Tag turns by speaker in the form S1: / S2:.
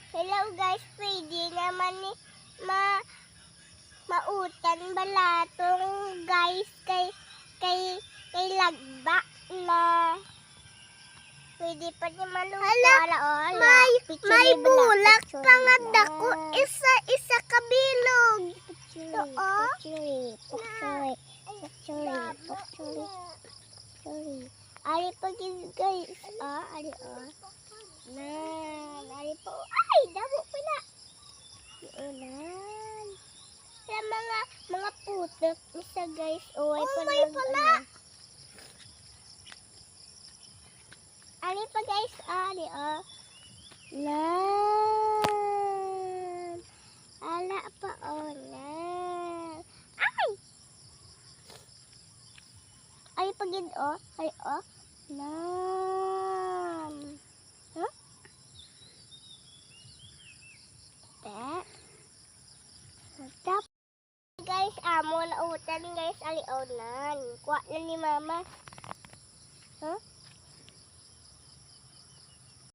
S1: Hello guys, pwede naman ni mautan balatong guys kay lagba na pwede pa niya maluto. May bulak pa nga dako, isa kabilog. Ari pa yun guys, ari ari po. Ay, damo pala. Ulan. Kaya mga putok isa guys. Ay pala. Ari pa guys, ari Lan. Ala pa lan. Ay. Ari pa gid ari Lan. Huh? Guys, amo na utan guys alionan. Kuha na ni mama.